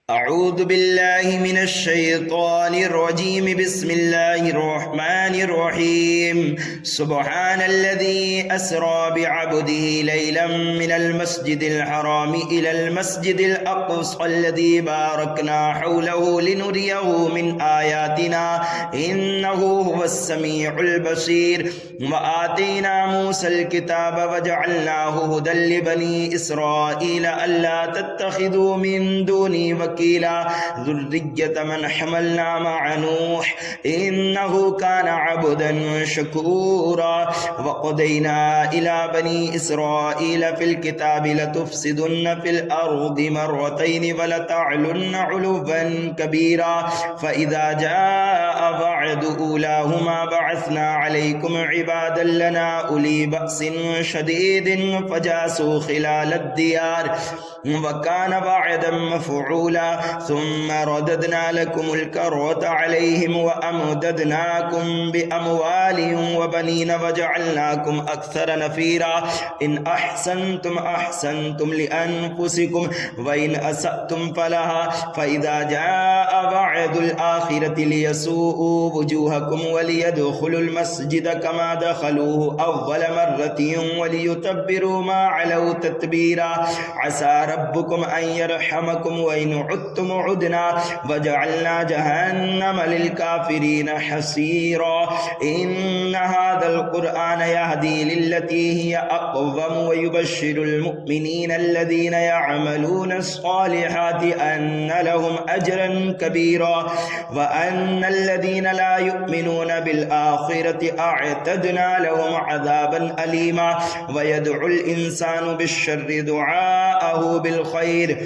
أعوذ بالله من الشيطان الرجيم بسم الله الرحمن الرحيم سبحان الذي أسرى بعبده ليلا من المسجد الحرام إلى المسجد الأقصى الذي باركنا حوله لنريه من آياتنا إنه هو السميع البصير وآتينا موسى الكتاب وجعلناه هدى لبني إسرائيل ألا تتخذوا من دوني وكيلا ذرية من حملنا مع نوح إنه كان عبدا شكورا وقضينا إلى بني إسرائيل في الكتاب لتفسدن في الأرض مرتين ولتعلن علوا كبيرا فإذا جاء وعد أولاهما بعثنا عليكم عبادا لنا أولي بأس شديد فجاسوا خلال الديار وكان وعدا مفعولا ثم رددنا لكم الكرة عليهم وأمددناكم بأموال وبنين وجعلناكم أكثر نفيرا إن أحسنتم أحسنتم لأنفسكم وإن أسأتم فلها فإذا جاء وعد الآخرة ليسوءوا وجوهكم وليدخلوا المسجد كما دخلوه أول مرة وليتبروا ما علوا تتبيرا عسى ربكم أن يرحمكم وإن عدتم عدنا وجعلنا جهنم للكافرين حصيرا إن هذا القرآن يهدي للتي هي أقوم ويبشر المؤمنين الذين يعملون الصالحات أن لهم أجرا كبيرا وأن الذين لا يؤمنون بالآخرة أعتدنا لهم عذابا أليما ويدعو الإنسان بالشر دعاءه بالخير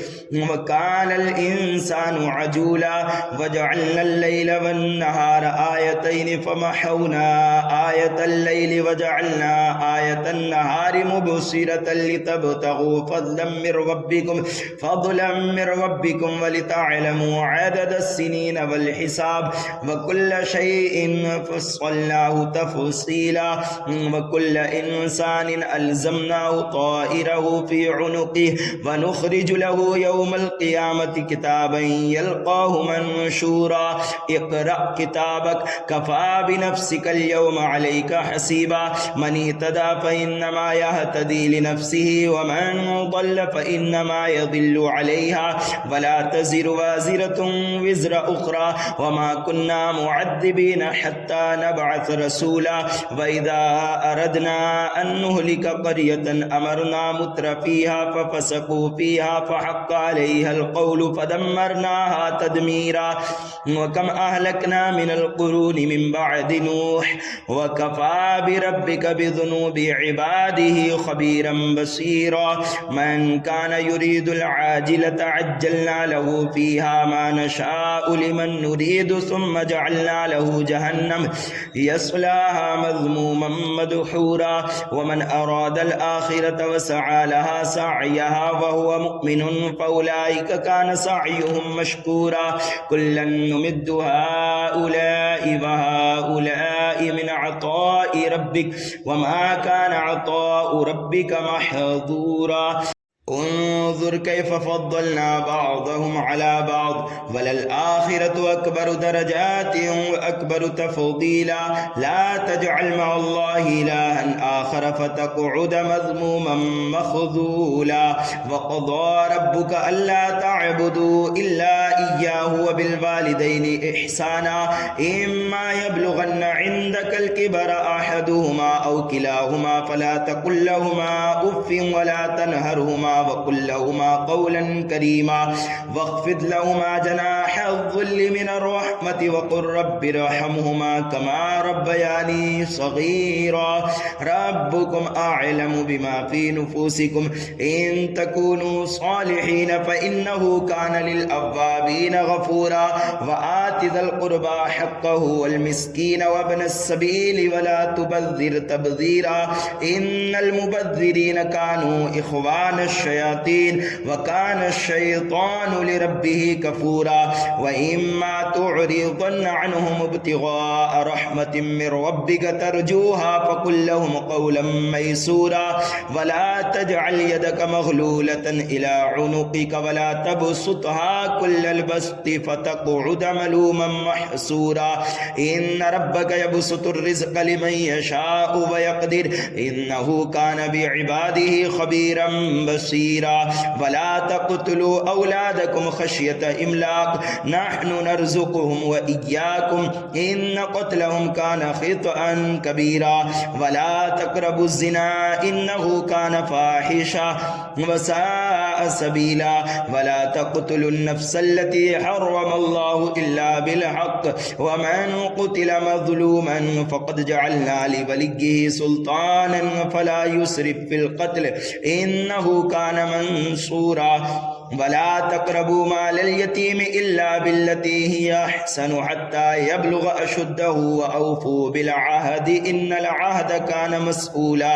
وكان الإنسان عجولا وجعلنا الليل والنهار آيتين فمحونا آية الليل وجعلنا آية النهار مبصرة لتبتغوا فضلا من ربكم ولتعلموا عدد السنين والحساب وكل شيء فصلناه تفصيلا وكل إنسان ألزمناه طائره في عنقه ونخرج له يوم القيامة كتابا يلقاه منشورا اقرأ كتابك كفى بنفسك اليوم عليك حسيبا من اهتدى فإنما يهتدي لنفسه ومن ضل فإنما يضل عليها ولا تزر وازرة وزر أخرى وما كنا معذبين حتى نبعث رسولا وإذا أردنا أن نهلك قرية أمرنا متر فيها ففسقوا فيها فحق عليها القول فدمرناها تدميرا وكم أهلكنا من القرون من بعد نوح وكفى بربك بذنوب عباده خبيرا بصيرا من كان يريد العاجلة عجلنا له فيها ما نشاء لمن نريد ثم جعلنا له جهنم يصلاها مذموما مدحورا ومن أراد الآخرة وسعى لها سعيها وهو مؤمن فأولئك كان سعيهم مشكورا كلا نمد هؤلاء وهؤلاء من عطاء ربك وما كان عطاء ربك محظورا انظر كيف فضلنا بعضهم على بعض وللآخرة أكبر درجات وأكبر تفضيلا لا تجعل مع الله إلها آخر فتقعد مذموما مخذولا وقضى ربك ألا تعبدوا إلا إياه وبالوالدين إحسانا إما يبلغن عندك الكبر أحدهما أو كلاهما فلا تقل لهما أف ولا تنهرهما وقل لهما قولا كريما واخفض لهما جناح الذل من الرحمة وقل رب ارحمهما كما ربياني صغيرا ربكم أعلم بما في نفوسكم إن تكونوا صالحين فإنه كان للأوابين अव्वाबीन गफूरा व आति ज़िल क़ुरबा हक़्क़हु वल मिस्कीन व इब्न अस्सबील वला तुबज़्ज़िर तबज़ीरा इन्नल मुबज़्ज़िरीन कानू इख़वान अश-शयातीन व कान अश-शैतानु लिरब्बिही कफ़ूरा व इम्मा तुअरिदन अन्हुम इब्तिग़ाअ रहमतिन मिन रब्बिक तर्जूहा फ़क़ुल लहुम क़ौलन मयसूरा वला तजअल यदक मग़लूलतन इला उनुक़िक वला तबसुतहा कुल्लल बस्ति फ़तक़उद मलूमन महसूरा इन्न रब्बक यबसुतुर रिज़्क़ लिमन यशाअ व यक़दिर इन्नहु कान बिइबादिही ख़बीरन बसीरा वला तक़्तुलू औलादकुम ख़श्यत इम्लाक़ नहनु नर्ज़ुक़ुहुम व इय्याकुम इन्न क़त्लहुम कान ख़ितअन कबीरा वला तक़रबुज़ ज़िना इन्नहु कान फ़ाहिशा व साअ सबीला वला तक़्तुलुन नफ़्सल्लती हर्रमल्लाहु इल्ला बिल हक़्क़ व मन क़ुतिल मज़लूमन फ़क़द जअलना लिवलिय्यिही सुल्तानन फ़ला युस्रिफ़ फ़िल क़त्ल इन्नहु कान मंसूरा वला तक़रबू मालल यतीम इल्ला बिल्लती हिय अहसनु हत्ता यब्लुग़ अशुद्धहु व औफ़ू बिल अहद इन्नल अहद कान मस्ऊला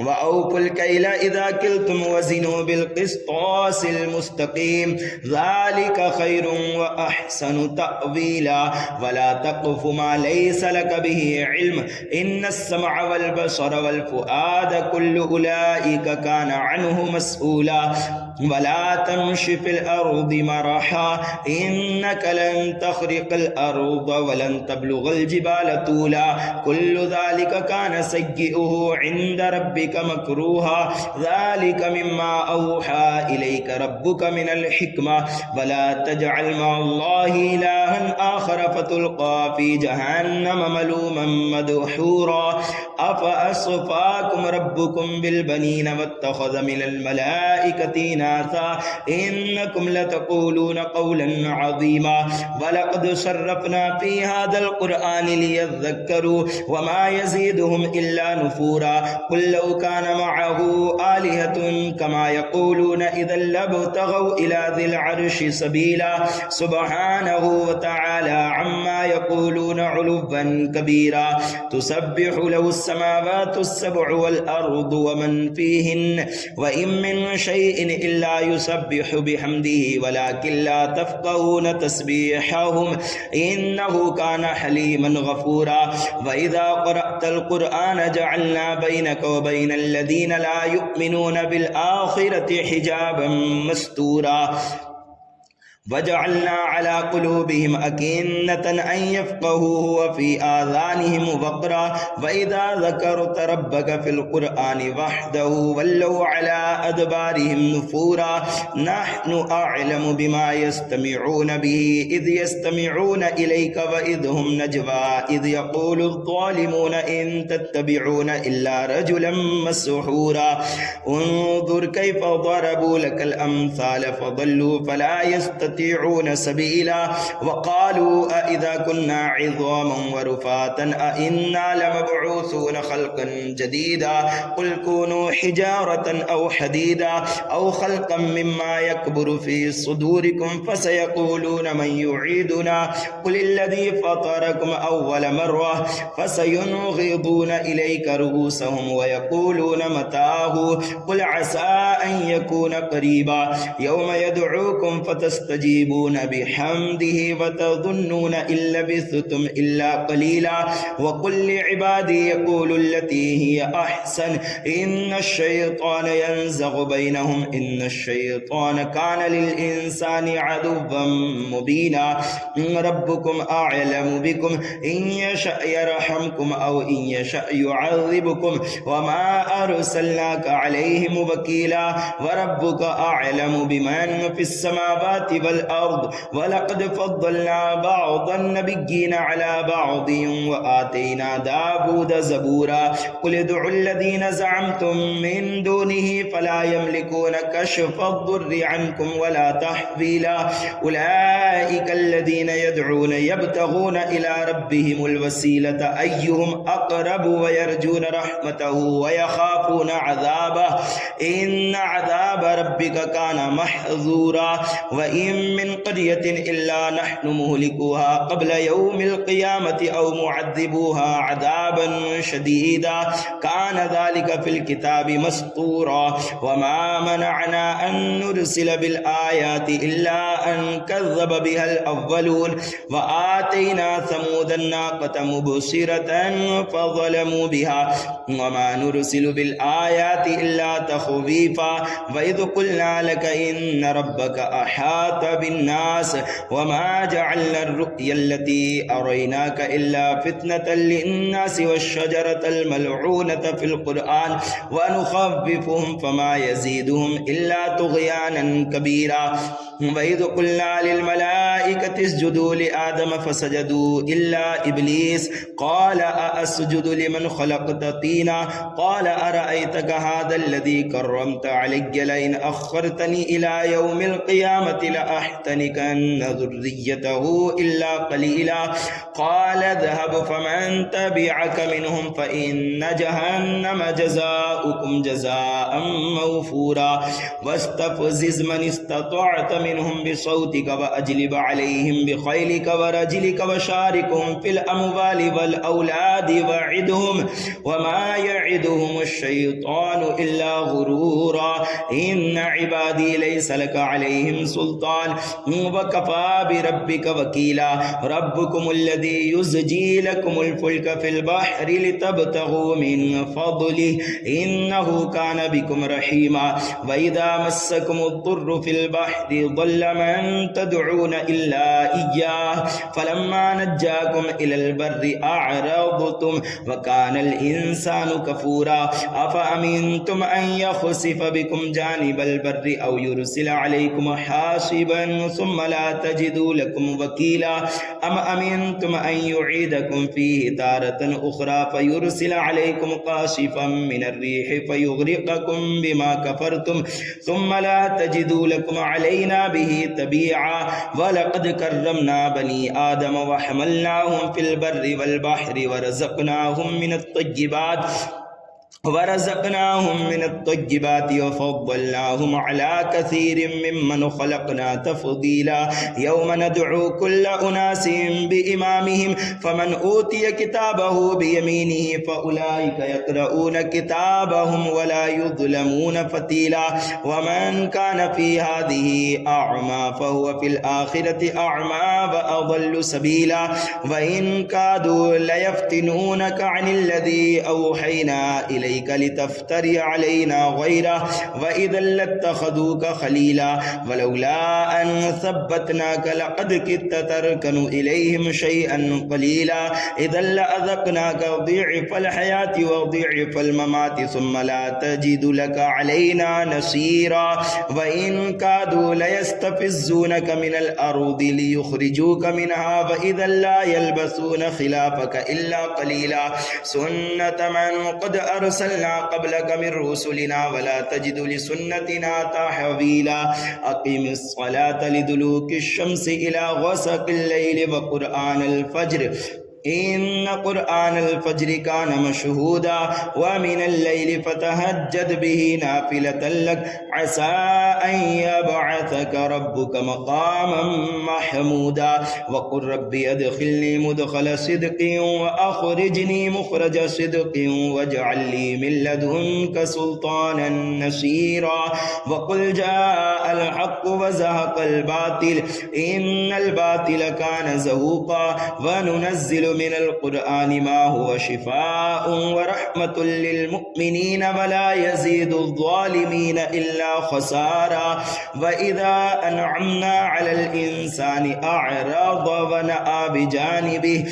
व औफ़ुल कैल इज़ा किल्तुम वज़िनू बिल क़िस्तासिल मुस्तक़ीम ज़ालिक खैरुन व अहसनु तअवीला वला तक़्फ़ु मा लैसा लक बिही इल्म इन्नस समअ वल बसर वल फ़ुआद कुल्लु उलाइक कान अन्हु मस्ऊला वला तमशि फ़िल अर्दि मरहा इन्नक लन तख़रिक़ल अर्द वलन तब्लुग़ल जिबाल तूला कुल्लु ज़ालिक कान सय्यिउहु इंद रब्बिक मकरूहा ज़ालिक मिम्मा औहा इलैक रब्बुक मिनल हिक्मा वला तजअल मअल्लाहि इलाहन आखर फ़तुल्क़ा फ़ी जहन्नम मलूमन मदहूरा अफ़अस्फ़ाकुम रब्बुकुम बिल बनीन वत्तख़ज़ मिनल मलाइकति इनासा इन्नकुम लतक़ूलून क़ौलन अज़ीमा वलक़द सर्रफ़ना फ़ी हाज़ल क़ुरआनि लियज़्ज़क्करू वमा यज़ीदुहुम इल्ला नुफ़ूरा क़ुल लौ कान मअहू आलिहतुन कमा यक़ूलून इज़् लब्तग़ौ इला ज़िल अर्शि सबीला सुब्हानहु व तआला अम्मा यक़ूलून उलुव्वन कबीरा तुसब्बिहु लहु अस्समावातु अस्सब्उ वल अर्दु व मन फ़ीहिन्न व इन मिन शैइन इल्ला युसब्बिहु बिहम्दिही वलाकिन ला तफ़क़हून तस्बीहहुम इन्नहु कान हलीमन गफ़ूरा व इज़ा क़रअतल क़ुरआन जअलना बैनक व बैनल लज़ीना ला युमिनून बिल आख़िरति हिजाबन मस्तूरा वजअलना अला क़ुलूबिहिम अकिन्नतन अन यफ़क़हूहु व फ़ी आज़ानिहिम वक़रा व इज़ा ज़करत रब्बक फ़िल क़ुरआनि वहदहु वल्लौ अला अदबारिहिम नुफ़ूरा नहनु अअलमु बिमा यस्तमिऊन बिही इज़ यस्तमिऊन इलैक व इज़ हुम नजवा इज़ यक़ूलु ज़्ज़ालिमून इन तत्तबिऊन इल्ला रजुलन मस्हूरा उन्ज़ुर कैफ़ ज़रबू लकल अम्साल फ़ज़ल्लू फ़ला यस्ततीऊन सबीला वक़ालू अइज़ा कुन्ना इज़ामन व रुफ़ातन अइन्ना लमबऊसून ख़ल्क़न जदीदा क़ुल कूनू हिजारतन औ हदीदा औ ख़ल्क़न मिम्मा यकबुरु फ़ी सुदूरिकुम फ़सयक़ूलून मन युईदुना क़ुलिल्लज़ी फ़तरकुम अव्वल मर्रा फ़सयुनग़िदून इलैक रुऊसहुम व यक़ूलून मताहु क़ुल असा अन यकून क़रीबा यौम यदऊकुम फ़तस्तजीबून बिहम्दिही व तज़ुन्नून इन लबिथ्तुम इल्ला क़लीला व क़ुल लिइबादी यक़ूलु लती हिय अहसन इन्नश-शैतान यंज़ग़ु बैनहुम इन्नश-शैतान कान लिल-इंसानि अदुव्वन मुबीना रब्बुकुम अअलमु बिकुम इन यशअ यरहमकुम औ इन यशअ युअज़्ज़िबकुम व मा अरसलनाका अलैहिम वकीला व रब्बुका अअलमु बिमन फ़िस समावाति वल अर्द व लक़द फ़द्दलना बअदन नबिय्यीना अला बअदिन व आतैना दाऊद ज़बूरा क़ुल उदउल लज़ीना ज़अमतुम मिन दूनिही फला यमलिकून कश्फ़द-दुर्रि अन्कुम वला तहवीला उलाइकल लज़ीना यदऊन यब्तगून इला रब्बिहिमुल वसीलता अय्युहुम अक़रबु व यरजून रहमतहु व यख़ाफ़ून अज़ाबह इन्न अज़ाब रब्बिका कान महज़ूरा व इन मिन क़रियतिन इल्ला नहनु मुहलिकुहा क़ब्ल यौमिल क़ियामति औ मुअद्दिबुहा अज़ाबन शदीदा कान ज़ालिका फ़िल किताबि मस्तूरा वमा मनअना अन नुरसिल बिल आयाति इल्ला अन कज़्ज़ब बिहल अव्वलून व आतैना समूदन नाक़त मुबसिरतन फ़ज़लमू बिहा वमा नुरसिलु बिल आयाति इल्ला तख़वीफ़ा व इज़ क़ुल्ना लक इन्न रब्बक अहात बिन्नास वमा जअलना अर्रु'या अल्लती अरयनाक इल्ला फ़ितनतल लिन्नास वश्शजरतल मलऊनत फ़िल क़ुरआन व नुख़व्विफ़ुहुम फ़मा यज़ीदुहुम इल्ला तुग़यानन कबीरा व इज़ क़ुल्ना लिल मलाइकति इसजुदू लिआदम फसजदू इल्ला इब्लीस क़ाल अअस्जुदु लिमन ख़लक़त तीना क़ाल अरअयतक हाज़ल्लज़ी कर्रमत अलय्य लइन अख़्ख़रतनी इला यौमिल क़ियामति लअहतनिकन्न ज़ुर्रिय्यतहु इल्ला क़लीला क़ाल इज़हब फ़मन तबिअक मिनहुम फ़इन्न जहन्नम जज़ाउकुम जज़ाअन मौफ़ूरा वस्तफ़ज़िज़ मन इस्ततअत मिनहुम बिसौतिक व अजलिब अलैहिम बिख़ैलिक व रजलिक व शारिकहुम फ़िल अम्वालि वल औलादि वइदहुम वमा यइदुहुमुश शैतानु इल्ला गुरूरा इन्न इबादी लैसा लक अलैहिम सुल्तान व कफ़ा बिरब्बिक वकीला रब्बुकुमुल्लज़ी युज़्जी लकुमुल फ़ुल्क फ़िल बहरि लितब्तगू मिन फ़ज़लिहि इन्नहु कान बिकुम रहीमा व इज़ा मस्सकुमुद्दुर्रु फ़िल बहरि ضل من تدعون إلا إياه فلما نجاكم إلى البر أعرضتم وكان الإنسان كفورا أفأمنتم أن يخسف بكم جانب البر أو يرسل عليكم حاصبا ثم لا تجدوا لكم وكيلا أم أمنتم أن يعيدكم فيه تارة أخرى فيرسل عليكم قاصفا من الريح فيغرقكم بما كفرتم ثم لا تجدوا لكم علينا به تبيعا ولقد كرمنا بني آدم وحملناهم في البر والبحر ورزقناهم من الطيبات وفضلناهم على كثير ممن خلقنا تفضيلا يوم ندعو كل أناس بإمامهم فمن أوتي كتابه بيمينه فأولئك يقرؤون كتابهم ولا يظلمون فتيلا ومن كان في هذه أعمى فهو في الآخرة أعمى وأضل سبيلا وإن كادوا ليفتنونك عن الذي أوحينا إليك لتفتري علينا غيره وإذا لاتخذوك خليلا ولولا أن ثبتناك لقد كدت تركن إليهم شيئا قليلا إذا لأذقناك ضعف الحياة وضعف الممات ثم لا تجد لك علينا نصيرا وإن كادوا ليستفزونك من الأرض ليخرجوك منها وإذا لا يلبثون خلافك إلا قليلا سنة من قد أرسلنا قبلك من رسلنا ولا تجد لسنتنا تحويلا أقم الصلاة لدلوك الشمس إلى غسق الليل وقرآن الفجر إن قرآن الفجر كان مشهودا ومن الليل فتهجد به نافلة لك عسى أن يبعثك ربك مقاما محمودا وقل ربي أدخلني مدخل صدق وأخرجني مخرج صدق واجعل لي من لدنك سلطانا نصيرا وقل جاء الحق وزهق الباطل إن الباطل كان زهوقا وننزل من القرآن ما هو شفاء ورحمة للمؤمنين ولا يزيد الظالمين إلا خسارا وإذا أنعمنا على الإنسان أعرض ونأى بجانبه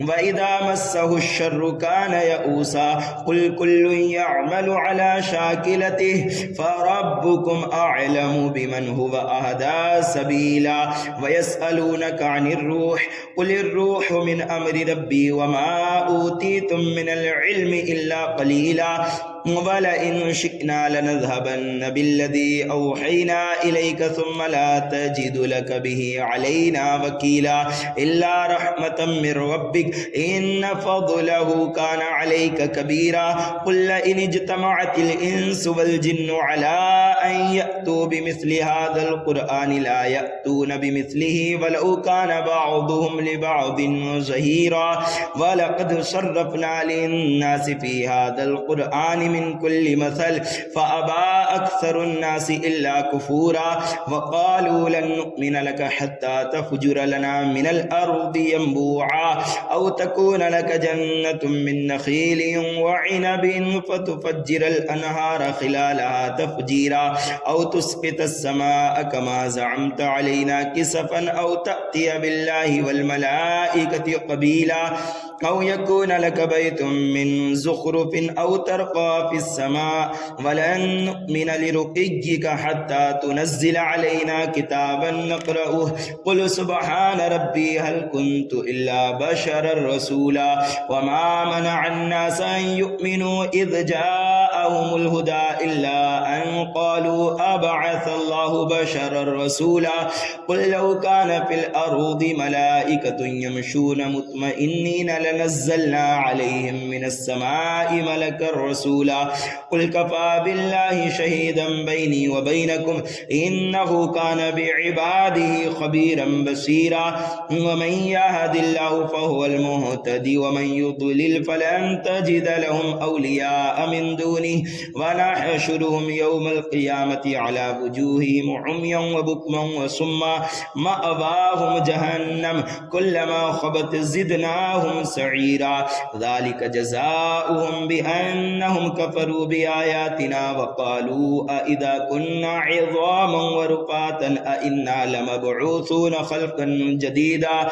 وإذا مسه الشر كان يئوسا قل كل يعمل على شاكلته فربكم أعلم بمن هو أهدى سبيلا ويسألونك عن الروح قل الروح من أمر ربي وما أوتيتم من العلم إلا قليلا ولئن شئنا لنذهبن بالذي أوحينا إليك ثم لا تجد لك به علينا وكيلا إلا رحمة من ربك إن فضله كان عليك كبيرا قل إن اجتمعت الإنس والجن على أن يأتوا بمثل هذا القرآن لا يأتون بمثله ولو كان بعضهم لبعض زهيرا ولقد صرفنا للناس في هذا القرآن من كل مثل فأبى أكثر الناس إلا كفورا وقالوا لن نؤمن لك حتى تفجر لنا من الأرض ينبوعا أو تكون لك جنة من نخيل وعنب فتفجر الأنهار خلالها تفجيرا أو تسقط السماء كما زعمت علينا كسفا أو تأتي بالله والملائكة قبيلا أو يكون لك بيت من زخرف أو ترقى في السماء ولن نؤمن لرقيك حتى تنزل علينا كتابا نقرأه قل سبحان ربي هل كنت إلا بشرا رسولا وما منع الناس أن يؤمنوا إذ جاءهم الهدى إلا أن قالوا أبعث الله بشرا رسولا قل لو كان في الأرض ملائكة يمشون مطمئنين لنزلنا عليهم من السماء ملكا رسولا قل كفى بالله شهيدا بيني وبينكم إنه كان بعباده خبيرا بصيرا ومن يهد الله فهو المهتدي ومن يضلل فلن تجد لهم أولياء من دونه ونحشرهم يوم القيامة على وجوههم عميا وبكما وصما مأواهم جهنم كلما خبت زدناهم سعيرا ذلك جزاؤهم بأنهم كفروا بآياتنا وقالوا أإذا كنا عظاما ورفاتا أإنا لمبعوثون خلقا جديدا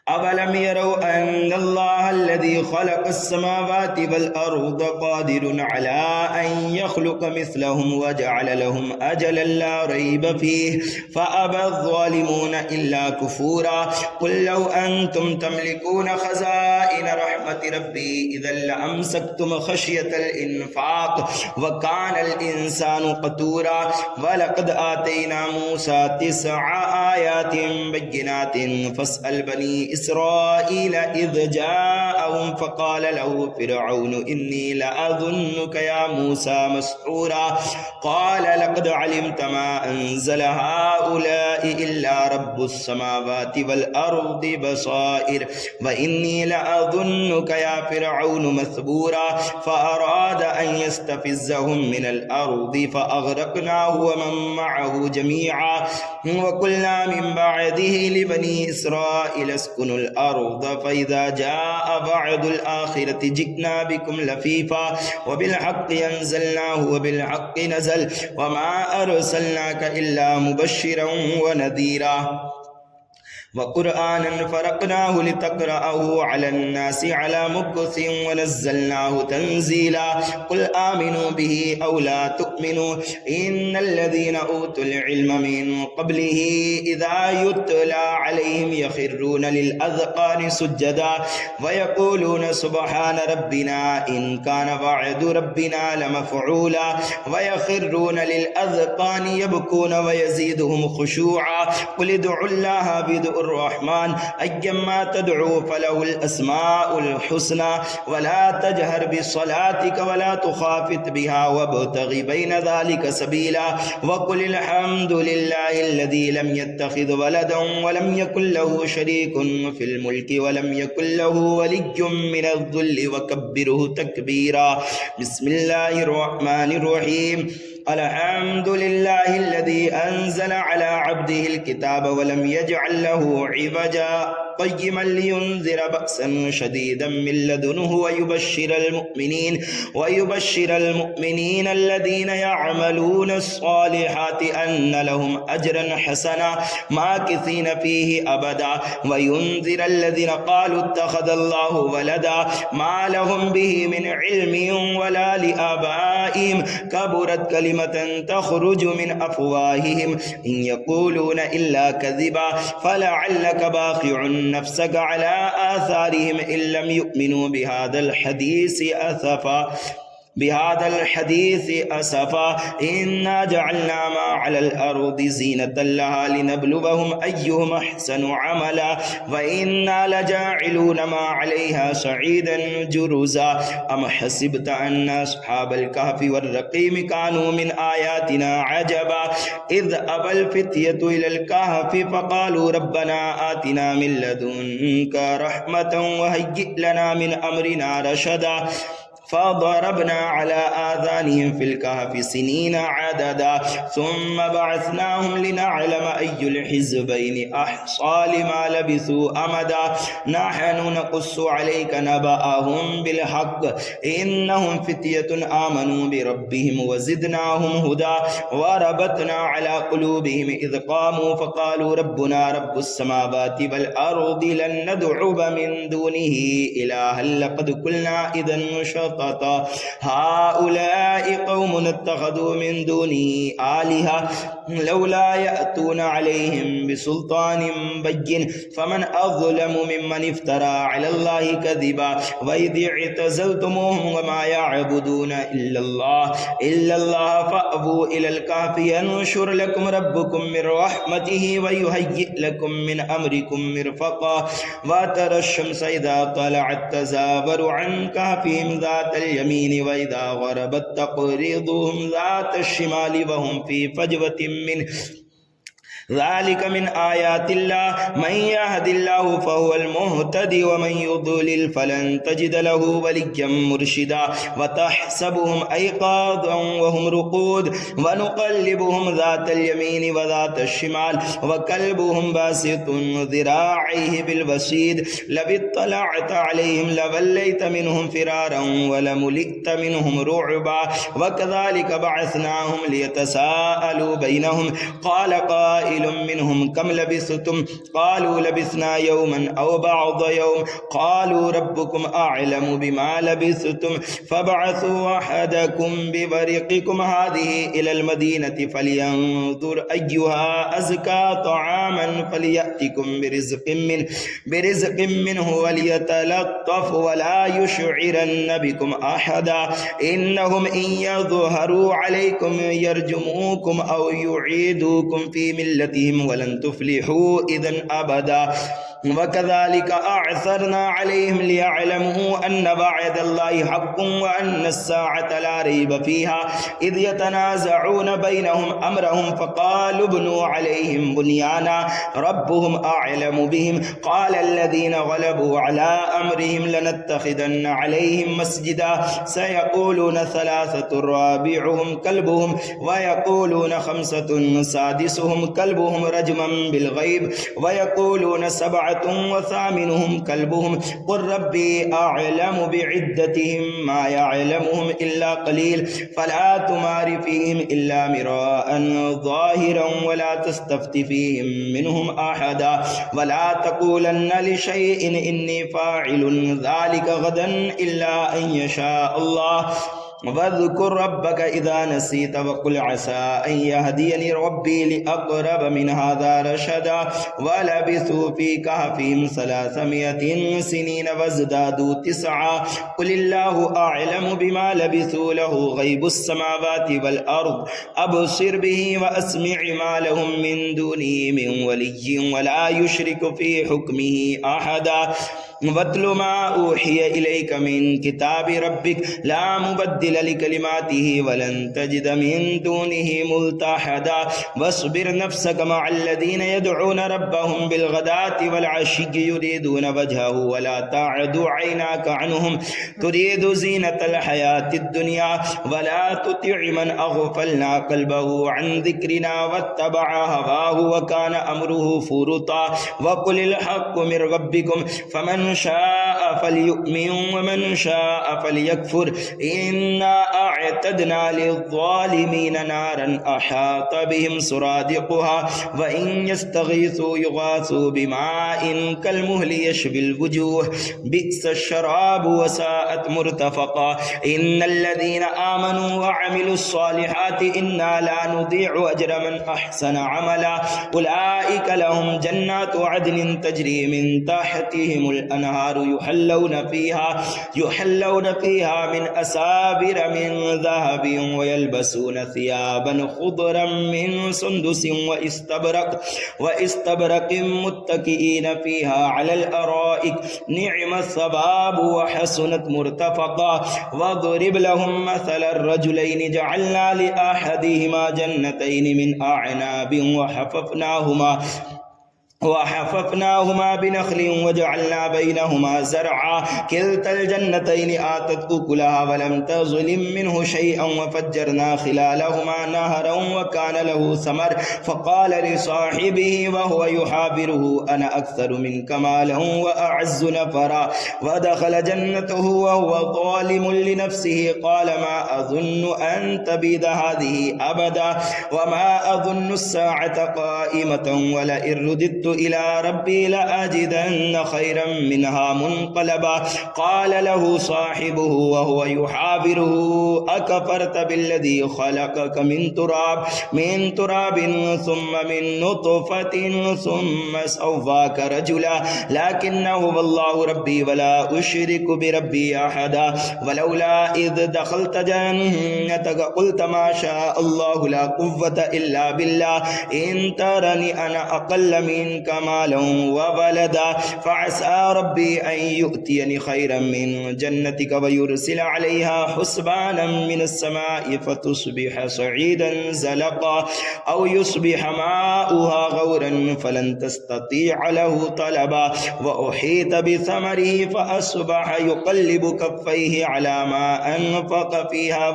أولم يروا أن الله الذي خلق السماوات والأرض قادر على أن يخلق مثلهم وجعل لهم أجلا لا ريب فيه فأبى الظالمون إلا كفورا قل لو أنتم تملكون خزائن رحمة ربي إذا لأمسكتم خشية الإنفاق وكان الإنسان قتورا ولقد آتينا موسى 9 آيات بينات فاسأل بني إسرائيل إذ جاءهم فقال له فرعون إني لأظنك يا موسى مسحورا قال لقد علمت ما أنزل هؤلاء إلا رب السماوات والأرض بصائر وإني لأظنك يا فرعون مثبورا فأراد أن يستفزهم من الأرض فأغرقناه ومن معه جميعا وقلنا من بعده لبني إسرائيل اسكنوا الأرض فإذا جاء بعد الآخرة جئنا بكم لفيفا وبالحق أنزلناه وبالحق نزل وما أرسلناك إلا مبشرا ونذيرا وقرآنا فرقناه لتقرأه على الناس على مكث ونزلناه تنزيلا قل آمنوا به أو لا تؤمنوا إن الذين أوتوا العلم من قبله إذا يتلى عليهم يخرون للأذقان سجدا ويقولون سبحان ربنا إن كان وعد ربنا لمفعولا ويخرون للأذقان يبكون ويزيدهم خشوعا قل ادعوا الله بدعوا الرحمن أيما تدعو فله الأسماء الحسنى ولا تجهر بصلاتك ولا تخافت بها وابتغ بين ذلك سبيلا وقل الحمد لله الذي لم يتخذ ولدا ولم يكن له شريك في الملك ولم يكن له ولي من الذل وكبره تكبيرا بسم الله الرحمن الرحيم الحمد لله الذي أنزل على عبده الكتاب ولم يجعل له عوجا قيما لينذر بأسا شديدا من لدنه ويبشر المؤمنين الذين يعملون الصالحات أن لهم أجرا حسنا ماكثين فيه أبدا وينذر الذين قالوا اتخذ الله ولدا ما لهم به من علم ولا لآبائهم كبرت كلمة تخرج من أفواههم إن يقولون إلا كذبا فلعلك باخع نفسك على آثارهم إن لم يؤمنوا بهذا الحديث أسفا बिहादल हदीस असफा इन्ना जअलना मा अलल अर्दि ज़ीनतल लहा लिनब्लुवहुम अय्युहुम अहसनु अमला व इन्ना लजाइलूना मा अलैहा सईदन जुरुज़ा अम हसिबता अन्ना अस्हाबल कहफि वर रक़ीम कानू मिन आयातिना अजबा इज़ अबल फित्यतु इलल कहफि फ़क़ालू रब्बना आतिना मिन लदुनका रहमतन व हय्यि लना मिन अमरिना रशदा फ़ज़रबना अला आज़ानिहिम फ़िल कहफ़ि सिनीना अददा सुम्मा बअसनाहुम लिनअलम अय्युल हिज़्बैनि अहसा लिमा लबिसू अमदा नहनु नक़ुस्सु अलैका नबअहुम बिल हक़्क़ इन्नहुम फ़ित्यतुन आमनू बिरब्बिहिम व ज़िदनाहुम हुदा व रबतना अला क़ुलूबिहिम इज़ क़ामू फ़क़ालू रब्बुना रब्बुस समावाति वल अर्दि लन नदअु मिन दूनिही इलाहन लक़द क़ुलना इज़न शतता हाउलाई कौमुन इत्तखज़ू मिन दूनी आलिहा लौला यअतूना अलैहिम बिसुल्तानिन बय्यिन फमन अज़लमु मिम्मन इफ्तरा अलल्लाहि कज़िबा व इज़ इअ्तज़लतुमूहुम व मा यअबुदूना इल्लल्लाह फ़अवू इलल कहफ़ि यंशुर लकुम रब्बुकुम मिन रहमतिही व युहय्यि लकुम मिन अमरिकुम मिरफ़क़ा व तरश शम्स इज़ा तलअत तज़ावरु अन कहफ़िहिम ज़ातल यमीन व इज़ा ग़रबत तक़रिज़ुहुम ज़ातश शिमाल व हुम फ़ी फ़जवतिन मिन ज़ालिका मिन आयातिल्लाह मन यहदिल्लाहु फ़हुवल मुहतदी व मन युद्लिल फ़लन तजिद लहू वलिय्यम मुर्शिदा व तहसबुहुम अयक़ाज़न व हुम रुक़ूद व नुक़ल्लिबुहुम ज़ातल यमीन व ज़ातश शिमाल व कल्बुहुम बासितुन ज़िराअैहि बिल वसीद लवित्तलअत अलैहिम लवल्लैत मिनहुम फ़िरारन व लमुलित मिनहुम रुअबा व कज़ालिका बअसनाहुम लियतसाअलू बैनहुम क़ाल क़ाइलुम मिनहुम कम लबिस्तुम क़ालू लबिस्ना यौमन औ बअद यौम क़ालू रब्बुकुम अअलमु बिमा लबिस्तुम फ़बअसू अहदकुम बिवरिक़िकुम हाज़िही इलल मदीनति फ़लियंज़ुर अय्युहा अज़का तआमन फ़लियअतिकुम बिरिज़्क़िन मिन्हु वलियतलत्तफ़ वला युशइरन्न बिकुम अहदा इन्नहुम इन यज़हरू अलैकुम यरजुमूकुम औ युईदूकुम फ़ी मिल्लतिहिम वलन तुफ़्लिहू इज़न अबदा वकज़ालिका अअसरना अलैहिम लियअलमू अन्न वअदल्लाहि हक़्क़ुन व अन्नस्साअत ला रैब फ़ीहा इज़ यतनाज़ऊन बैनहुम अमरहुम फ़क़ालू इब्नु अलैहिम बुनियाना रब्बुहुम अअलमु बिहिम क़ालल्लज़ीना ग़लबू अला अम्रिहिम लनत्तख़िज़न्न अलैहिम मस्जिदा सयक़ूलून सलासतुर राबिउहुम कल्बुहुम व यक़ूलून ख़म्सतुन सादिसुहुम कल्बुहुम रजमन बिल ग़ैब व यक़ूलून सबअतुन व सामिनुहुम कल्बुहुम क़ुल रब्बी अअलमु बिइद्दतिहिम मा यअलमुहुम इल्ला क़लील फ़ला तुमारि फ़ीहिम इल्ला मिराअन ज़ाहिरन व ला तस्तफ़्ति फ़ीहिम मिनहुम अहदा व ला तक़ूलन्न लिशैइन इन्नी फ़ाइलुन ज़ालिका गदन इल्ला अन यशा अल्लाह वज़्कुर रब्बक इज़ा नसीत वक़ुल असा अन यहदियनी रब्बी लिअक़रब मिन हाज़ा रशदा व लबिसू फ़ी कहफ़िहिम सलासमियतिन सिनीन वज़दादू तिस्आ क़ुलिल्लाहु अअलमु बिमा लबिसू लहू ग़ैबुस समावाति वल अर्द अबसिर बिही व अस्मिअ मा लहुम मिन दूनिही मिन वलिय्यिन व ला युशरिकु फ़ी हुक्मिही अहदा वत्लु मा ऊहिय इलैका मिन किताबि रब्बिक ला मुबद्दिल लिकलिमातिही वलन तजिद मिन दूनिही मुल्तहदा वस्बिर नफ्सक मअल्लज़ीना यदऊन रब्बहुम बिलग़दाति वल अश्यि युरीदून वजहहु वला तअदु ऐनाका अन्हुम तुरीदु ज़ीनतल हयातिद दुनिया वला तुतिअ मन अग़फ़लना क़ल्बहु अन ज़िक्रिना वत्तबअ हवाहु व कान अम्रुहु फ़ुरुता वक़ुलिल हक़्क़ु मिन रब्बिकुम फमन शाअ फ़लयुमिन व मन शाअ फ़लयकफ़ुर इन्ना अअतदना लिज़्ज़ालिमीन नारन अहात बिहिम सुरादिक़ुहा व इन यस्तग़ीथू युग़ाथू बिमाइन कलमुहलि यशबिल वुजूह बि'सश्शराबु व साअत मुर्तफ़क़ा इन्नल्लज़ीना आमनू व अमिलुस्सालिहाति इन्ना ला नुज़ीअु अज्र मन अहसना अमला उलाइका लहुम जन्नातु अदनिन तजरी मिन तहतिहिमुल الأنهار يحلون فيها من أسابر من ذهب ويلبسون ثيابا خضرا من سندس واستبرق متكئين فيها على الأرائك نعم الثواب وحسنت مرتفقا واضرب لهم مثل الرجلين جعلنا لأحدهما جنتين من أعناب وحففناهما بنخل وجعلنا بينهما زرعا كلتا الجنتين آتت أكلها ولم تظلم منه شيئا وفجرنا خلالهما نهرا وكان له ثمر فقال لصاحبه وهو يحاوره أنا أكثر منك مالا وأعز نفرا ودخل جنته وهو ظالم لنفسه قال ما أظن أن تبيد هذه أبدا وما أظن الساعة قائمة ولئن رددت إلى ربي لأجدن خيرا منها منقلبا قال له صاحبه وهو يحاوره أكفرت بالذي خلقك من تراب ثم من نطفة ثم سواك رجلا لكنه والله ربي ولا أشرك بربي أحدا ولولا إذ دخلت جنتك قلت ما شاء الله لا قوة إلا بالله إن ترني أنا أقل منك مالا وولدا فعسى ربي أن يؤتيني خيرا من جنتك ويرسل عليها حسبانا من السماء فتصبح صعيدا زلقا أو يصبح ماؤها غورا فلن تستطيع له طلبا وأحيط بثمره فأصبح يقلب كفيه على ما أنفق فيها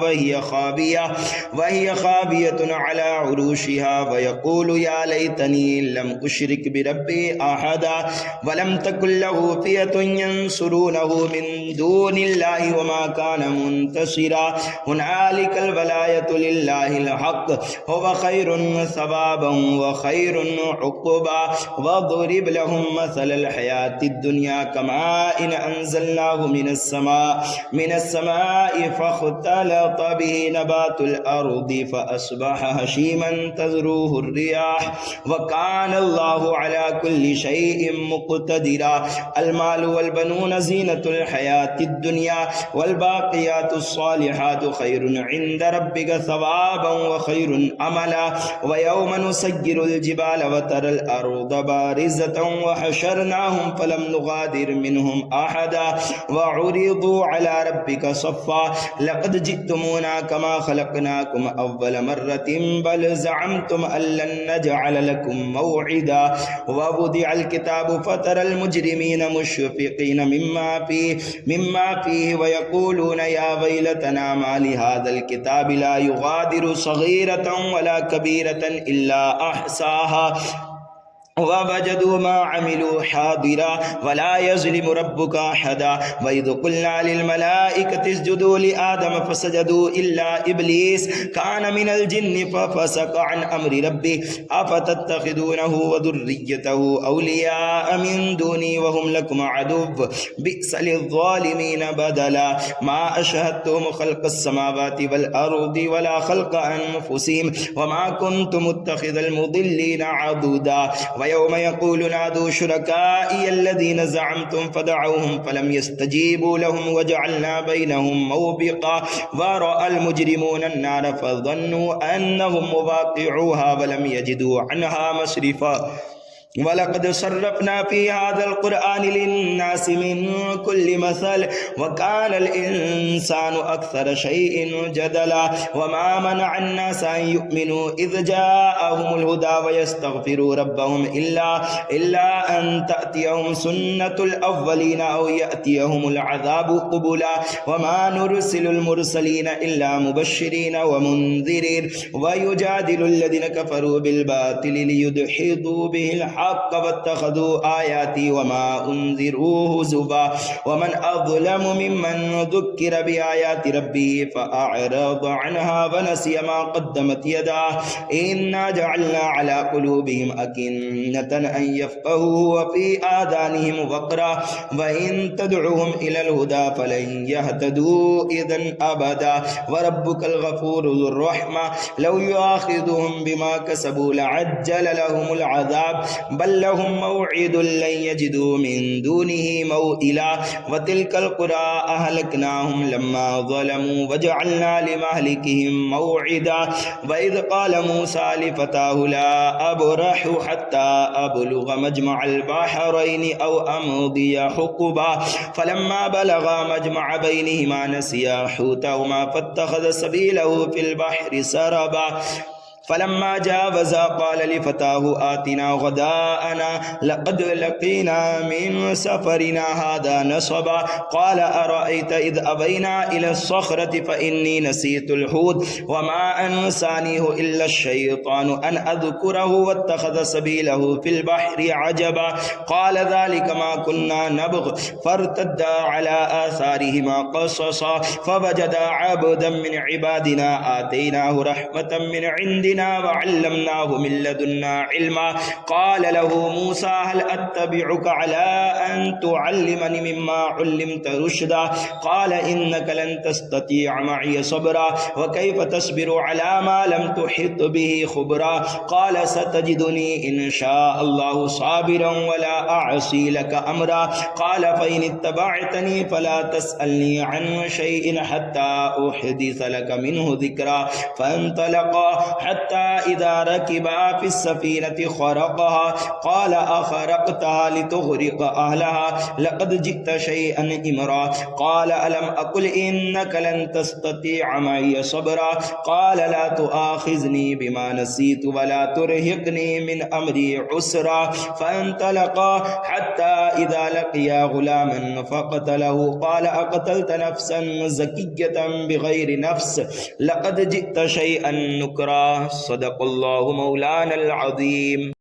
وهي خابية على عروشها ويقول يا ليتني لم أشرك بربي أحدا ولم تكن له فئة ينصرونه من دون الله وما كان منتصرا هنالك الولاية لله الحق هو خير ثوابا وخير عقبا واضرب لهم مثل الحياة الدنيا كماء إن أنزلناه من السماء فاختلط به نبات الأرض فأصبح هشيما تذروه الرياح وكان الله على كل شيء مقتدرا المال والبنون زينة الحياة الدنيا والباقيات الصالحات خير عند ربك ثوابا وخير أملا ويوم نسجر الجبال وترى الأرض بارزة وحشرناهم فلم نغادر منهم أحدا وعرضوا على ربك صفا لقد جئتمونا كما خلقناكم أول مرة بل زعمتم أن لن نجعل لكم موعدا ووضع الكتاب فترى المجرمين مشفقين مما فيه ويقولون يا ويلتنا ما لهذا الكتاب لا يغادر صغيرة ولا كبيرة إلا أحصاها ووجدوا ما عملوا حاضرا ولا يظلم ربك أحدا وإذ قلنا للملائكة اسجدوا لآدم فسجدوا إلا إبليس كان من الجن ففسق عن أمر ربه أفتتخذونه وذريته أولياء من دوني وهم لكم عدو بئس للظالمين بدلا ما أشهدتهم خلق السماوات والأرض ولا خلق أنفسهم وما كنت متخذ المضلين عضدا ويوم يقول نادوا شركائي الذين زعمتم فدعوهم فلم يستجيبوا لهم وجعلنا بينهم موبقا ورأى المجرمون النار فظنوا أنهم مواقعوها ولم يجدوا عنها مصرفا ولقد صرفنا في هذا القرآن للناس من كل مثل وكان الإنسان أكثر شيء جدلا وما منع الناس أن يؤمنوا إذ جاءهم الهدى ويستغفروا ربهم إلا أن تأتيهم سنة الأولين أو يأتيهم العذاب قبلا وما نرسل المرسلين إلا مبشرين ومنذرين ويجادل الذين كفروا بالباطل ليدحضوا به الحق واتخذوا آياتي وما أنذروا هزوا ومن أظلم ممن ذكر بآيات ربه فأعرض عنها ونسي ما قدمت يداه إنا جعلنا على قلوبهم أكنة أن يفقهوا وفي آذانهم وقرا وإن تدعوهم إلى الهدى فلن يهتدوا إذن أبدا وربك الغفور ذو الرحمة لو يؤاخذهم بما كسبوا لعجل لهم العذاب बल लहुम मौइदुन लन यजिदू मिन दूनिही मौइला व तिलकल कुरा अहलकनाहुम लम्मा ज़लमू वजअलना लिमहलिकिहिम मौइदा व इज़ क़ाल मूसा लिफ़ताहु ला अबरहु हत्ता अबलुग मजमअल बहरैनि औ अमदिय हुक़बा फलम्मा बलगा मजमअ बैनिहिमा नसिया हुतहुमा फत्तख़ज़ सबीलहु फ़िल बहरि सरबा फलम्मा जावज़ा क़ाल लिफ़ताहु आतिना ग़दाअना लक़द लक़ीना मिन सफ़रिना हाज़ा नसबा क़ाल अरअयत इज़ अवैना इला अस्सख़रति फ़इन्नी नसीतुल हूत वमा अंसानीहु इल्ला अश्शैतानु अन अज़्कुरहु वत्तख़ज़ सबीलहु फ़िल बहरि अजबा क़ाल ज़ालिक मा कुन्ना नबग़ फ़र्तद्दा अला आसारिहिमा क़ससा फ़वजदा अब्दन मिन इबादिना आतैनाहु रहमतन मिन इंदिना वअल्लमनाहु मिन लदुन्ना इल्मा क़ाल लहू मूसा हल अत्तबिउका अला अन तुअल्लिमनी मिम्मा उल्लिमत रुशदा क़ाल इन्नका लन तस्ततीअ मइय सबरा व कैफ़ तस्बिरु अला मा लम तुहित बिही खुबरा क़ाल सतजिदुनी इंशाअल्लाहु साबिरन वला अअसी लक अमरा क़ाल फ़इन इत्तबअतनी फला तसअलनी अन शैइन हत्ता उहदिस लक मिन्हु ज़िक्रा फ़अंतलक़ा हत्ता इज़ा रकिबा फ़िस्सफ़ीनति ख़रक़हा क़ाल अख़रक़तहा लितुग़रिक़ अहलहा लक़द जि'त शैअन इम्रा क़ाल अलम अक़ुल इन्नका लन तस्ततीअ मइय सबरा क़ाल ला तुआख़िज़नी बिमा नसीतु वला तुरहिक़नी मिन अमरी उसरा फ़अंतलक़ा हत्ता इज़ा लक़िया ग़ुलामन फ़क़तलहु क़ाल अक़तलत नफ़्सन ज़किय्यतन बिग़ैरि नफ़्स लक़द जि'त शैअन नुकरा सदक़ल्लाहु मौलानल अज़ीम।